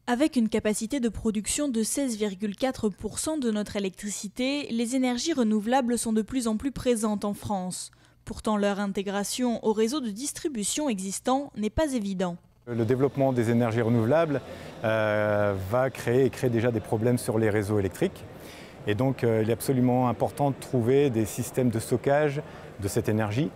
Avec une capacité de production de 16,4% de notre électricité, les énergies renouvelables sont de plus en plus présentes en France. Pourtant, leur intégration au réseau de distribution existant n'est pas évident. Le développement des énergies renouvelables va créer et crée déjà des problèmes sur les réseaux électriques. Et donc, il est absolument important de trouver des systèmes de stockage de cette énergie.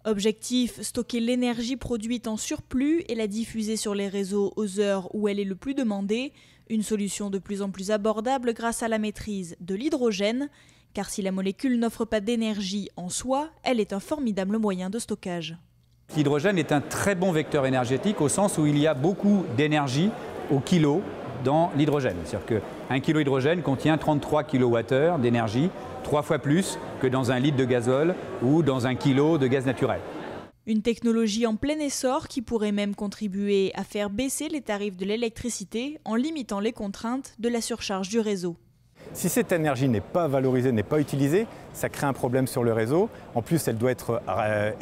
Objectif, stocker l'énergie produite en surplus et la diffuser sur les réseaux aux heures où elle est le plus demandée, une solution de plus en plus abordable grâce à la maîtrise de l'hydrogène, car si la molécule n'offre pas d'énergie en soi, elle est un formidable moyen de stockage. L'hydrogène est un très bon vecteur énergétique au sens où il y a beaucoup d'énergie au kilo dans l'hydrogène. C'est-à-dire qu'un kilo d'hydrogène contient 33 kWh d'énergie, 3 fois plus que dans un litre de gazole ou dans un kilo de gaz naturel. Une technologie en plein essor qui pourrait même contribuer à faire baisser les tarifs de l'électricité en limitant les contraintes de la surcharge du réseau. Si cette énergie n'est pas valorisée, n'est pas utilisée, ça crée un problème sur le réseau. En plus, elle doit être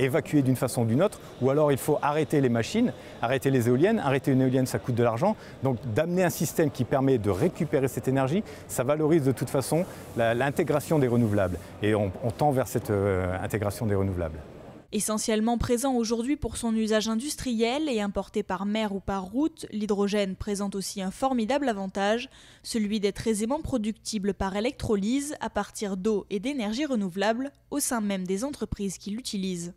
évacuée d'une façon ou d'une autre, ou alors il faut arrêter les machines, arrêter les éoliennes. Arrêter une éolienne, ça coûte de l'argent. Donc d'amener un système qui permet de récupérer cette énergie, ça valorise de toute façon l'intégration des renouvelables. Et on tend vers cette intégration des renouvelables. Essentiellement présent aujourd'hui pour son usage industriel et importé par mer ou par route, l'hydrogène présente aussi un formidable avantage, celui d'être aisément productible par électrolyse à partir d'eau et d'énergie renouvelable au sein même des entreprises qui l'utilisent.